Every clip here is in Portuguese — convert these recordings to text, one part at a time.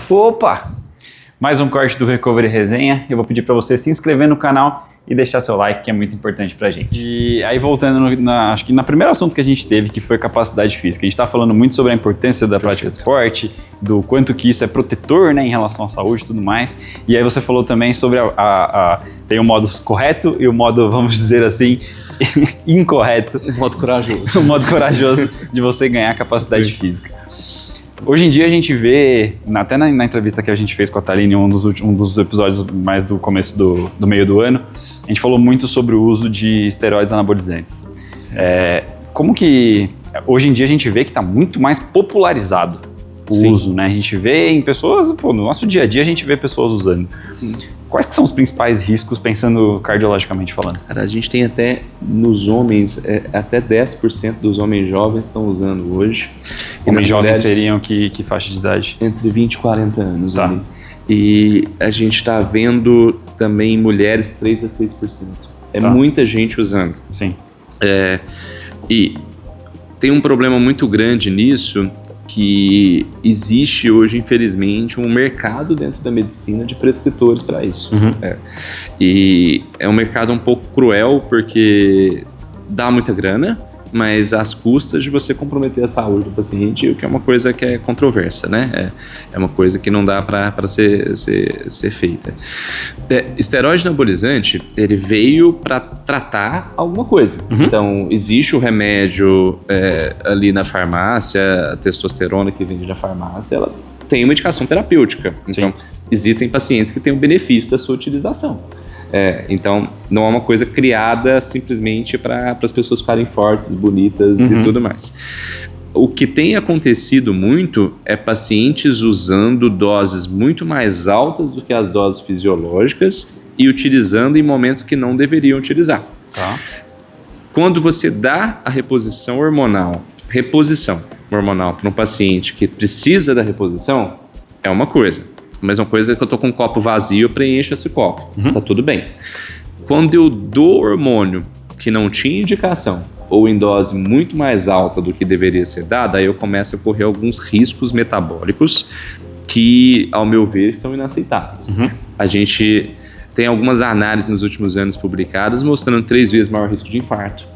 Opa! Mais um corte do Recovery Resenha. Eu vou pedir para você se inscrever no canal e deixar seu like, que é muito importante pra gente. E aí voltando, acho que no primeiro assunto que a gente teve, que foi capacidade física, a gente tá falando muito sobre a importância da prática de esporte, do quanto que isso é protetor, né, em relação à saúde e tudo mais. E aí você falou também sobre tem o modo correto e o modo, vamos dizer assim, incorreto. O modo corajoso. O modo corajoso de você ganhar capacidade física. Hoje em dia a gente vê, até na entrevista que a gente fez com a Thaline, um dos episódios mais do começo do meio do ano, a gente falou muito sobre o uso de esteroides anabolizantes. Como que hoje em dia a gente vê que está muito mais popularizado o uso, né? A gente vê em pessoas, no nosso dia a dia a gente vê pessoas usando. Sim. Quais que são os principais riscos, pensando cardiologicamente falando? Cara, a gente tem até nos homens, até 10% dos homens jovens estão usando hoje. Homens jovens seriam que faixa de idade? Entre 20 e 40 anos. Tá. Ali. E a gente está vendo também mulheres 3 a 6%. Muita gente usando. Sim. E tem um problema muito grande nisso, que existe hoje, infelizmente, um mercado dentro da medicina de prescritores para isso. Uhum. E é um mercado um pouco cruel, porque dá muita grana, mas às custas de você comprometer a saúde do paciente, o que é uma coisa que é controversa, né? É uma coisa que não dá para ser feita. Esteroide anabolizante, ele veio para tratar alguma coisa. Uhum. Então, existe o remédio ali na farmácia, a testosterona que vende na farmácia, ela tem uma indicação terapêutica. Então, existem pacientes que têm o benefício da sua utilização. Então, não é uma coisa criada simplesmente para as pessoas ficarem fortes, bonitas e tudo mais. O que tem acontecido muito é pacientes usando doses muito mais altas do que as doses fisiológicas e utilizando em momentos que não deveriam utilizar. Tá. Quando você dá a reposição hormonal para um paciente que precisa da reposição, é uma coisa. A mesma coisa que eu tô com um copo vazio, eu preencho esse copo. Tá tudo bem. Quando eu dou hormônio que não tinha indicação ou em dose muito mais alta do que deveria ser dada, aí eu começo a correr alguns riscos metabólicos que, ao meu ver, são inaceitáveis. A gente tem algumas análises nos últimos anos publicadas mostrando 3 vezes maior risco de infarto,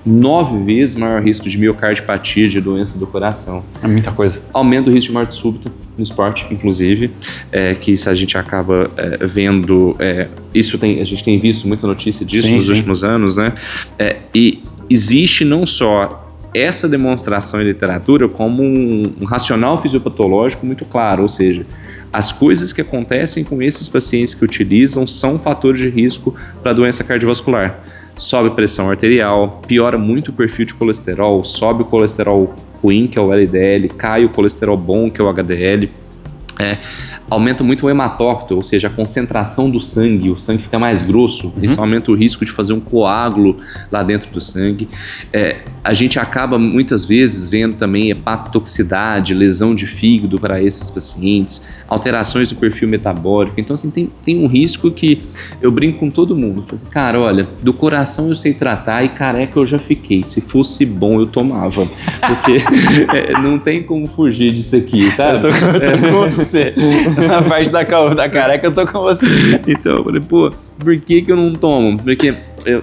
9 vezes maior risco de miocardiopatia, de doença do coração. É muita coisa. Aumenta o risco de morte súbita no esporte, inclusive, que isso a gente acaba vendo, a gente tem visto muita notícia disso nos últimos anos, né? E existe não só essa demonstração em literatura como um racional fisiopatológico muito claro, ou seja, as coisas que acontecem com esses pacientes que utilizam são fatores de risco para doença cardiovascular. Sobe a pressão arterial, piora muito o perfil de colesterol, sobe o colesterol ruim, que é o LDL, cai o colesterol bom, que é o HDL, aumenta muito o hematócrito, ou seja, a concentração do sangue, o sangue fica mais grosso, isso aumenta o risco de fazer um coágulo lá dentro do sangue. A gente acaba muitas vezes vendo também hepatotoxicidade, lesão de fígado para esses pacientes, alterações do perfil metabólico. Então, assim, tem um risco que eu brinco com todo mundo. Falo assim, cara, olha, do coração eu sei tratar e careca eu já fiquei. Se fosse bom, eu tomava. Porque não tem como fugir disso aqui, sabe? Eu tô com você. Na parte da careca eu tô com você. Então, eu falei, por que eu não tomo? Porque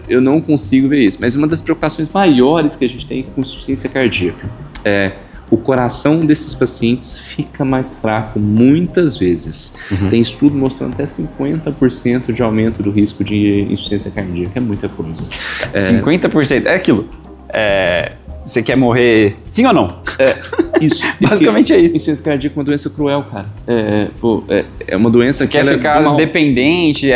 eu não consigo ver isso. Mas uma das preocupações maiores que a gente tem com insuficiência cardíaca o coração desses pacientes fica mais fraco muitas vezes. Tem estudo mostrando até 50% de aumento do risco de insuficiência cardíaca. É muita coisa. 50%? É aquilo. Você quer morrer sim ou não? Isso. Basicamente é isso. Insuficiência cardíaca é uma doença cruel, cara. É uma doença que quer ficar dependente,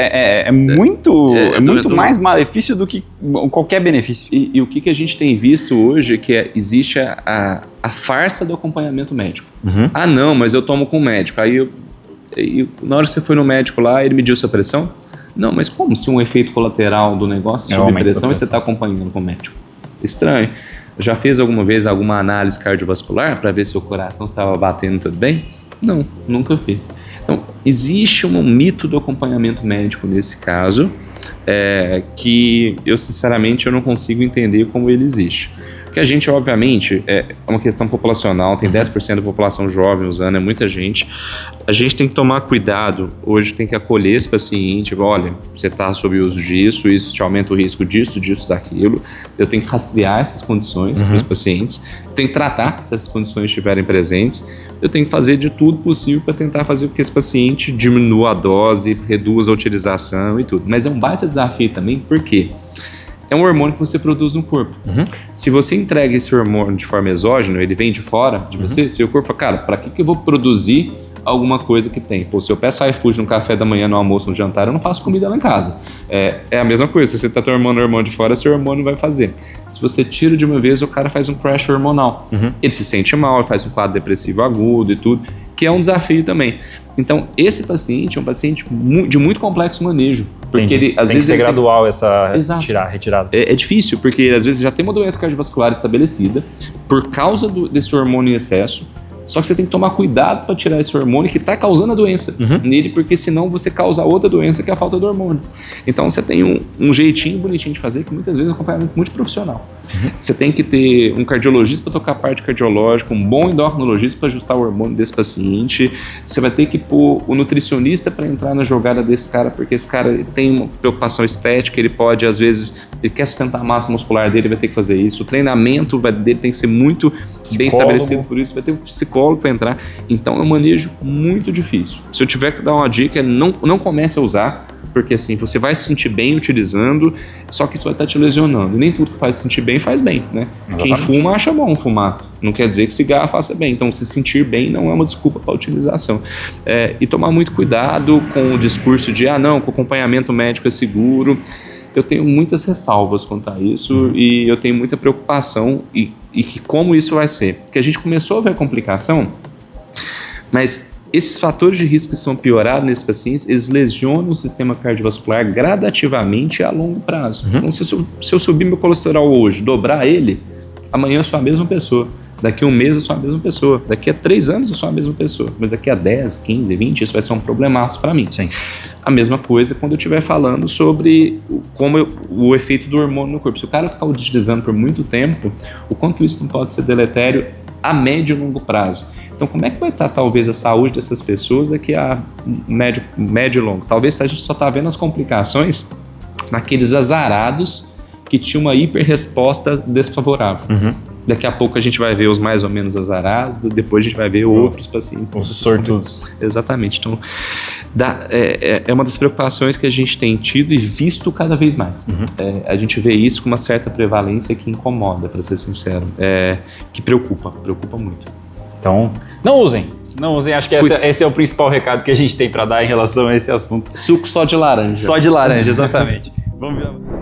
muito mais malefício do que qualquer benefício. E o que a gente tem visto hoje é que existe a farsa do acompanhamento médico. Ah, não, mas eu tomo com o médico. Aí na hora que você foi no médico lá, ele mediu sua pressão? Não, mas como se um efeito colateral do negócio sobre pressão e você está acompanhando com o médico? Estranho. Já fez alguma vez alguma análise cardiovascular para ver se o coração estava batendo tudo bem? Não, nunca fiz. Então, existe um mito do acompanhamento médico nesse caso, que eu sinceramente eu não consigo entender como ele existe. Que a gente, obviamente, é uma questão populacional, tem 10% da população jovem usando, é muita gente. A gente tem que tomar cuidado, hoje tem que acolher esse paciente, olha, você está sob uso disso, isso te aumenta o risco disso, daquilo. Eu tenho que rastrear essas condições para os pacientes, eu tenho que tratar se essas condições estiverem presentes, eu tenho que fazer de tudo possível para tentar fazer com que esse paciente diminua a dose, reduza a utilização e tudo. Mas é um baita desafio também, por quê? É um hormônio que você produz no corpo. Se você entrega esse hormônio de forma exógena, ele vem de fora de você, seu corpo fala, cara, para que eu vou produzir alguma coisa que tem? Pô, se eu peço iFood no café da manhã, no almoço, no jantar, eu não faço comida lá em casa. É a mesma coisa, se você está tomando hormônio de fora, seu hormônio vai fazer. Se você tira de uma vez, o cara faz um crash hormonal. Ele se sente mal, faz um quadro depressivo agudo e tudo, que é um desafio também. Então, esse paciente é um paciente de muito complexo manejo. Porque ele, às vezes, tem que ser gradual essa retirada. É difícil, porque ele, às vezes já tem uma doença cardiovascular estabelecida por causa desse hormônio em excesso. Só que você tem que tomar cuidado para tirar esse hormônio que está causando a doença nele, porque senão você causa outra doença que é a falta do hormônio. Então você tem um jeitinho bonitinho de fazer, que muitas vezes é um acompanhamento muito profissional. Você tem que ter um cardiologista para tocar a parte cardiológica, um bom endocrinologista para ajustar o hormônio desse paciente. Você vai ter que pôr o nutricionista para entrar na jogada desse cara, porque esse cara tem uma preocupação estética, ele pode, às vezes, ele quer sustentar a massa muscular dele, vai ter que fazer isso. O treinamento dele tem que ser muito bem estabelecido, por isso vai ter um psicólogo para entrar. Então é um manejo muito difícil. Se eu tiver que dar uma dica, não comece a usar, porque assim, você vai se sentir bem utilizando, só que isso vai estar te lesionando. E nem tudo que faz se sentir bem faz bem, né? Exatamente. Quem fuma acha bom fumar. Não quer dizer que cigarro faça bem. Então, se sentir bem não é uma desculpa para a utilização. E tomar muito cuidado com o discurso de, não, com o acompanhamento médico é seguro. Eu tenho muitas ressalvas quanto a isso e eu tenho muita preocupação e que como isso vai ser. Porque a gente começou a ver a complicação, mas esses fatores de risco que são piorados nesses pacientes, eles lesionam o sistema cardiovascular gradativamente a longo prazo. Então, se eu subir meu colesterol hoje, dobrar ele, amanhã eu sou a mesma pessoa. Daqui a um mês eu sou a mesma pessoa. Daqui a 3 anos eu sou a mesma pessoa. Mas daqui a 10, 15, 20, isso vai ser um problemaço para mim. Sim. A mesma coisa quando eu estiver falando sobre o efeito do hormônio no corpo. Se o cara ficar utilizando por muito tempo, o quanto isso não pode ser deletério a médio e longo prazo. Então, como é que vai estar, talvez, a saúde dessas pessoas daqui a médio e longo? Talvez a gente só está vendo as complicações naqueles azarados que tinham uma hiperresposta desfavorável. Daqui a pouco a gente vai ver os mais ou menos azarados, depois a gente vai ver outros pacientes. Os sortudos. Exatamente. Então, é uma das preocupações que a gente tem tido e visto cada vez mais. A gente vê isso com uma certa prevalência que incomoda, para ser sincero. Que preocupa muito. Então, não usem. Acho que esse é o principal recado que a gente tem para dar em relação a esse assunto. Suco só de laranja. Só de laranja, exatamente. Vamos ver.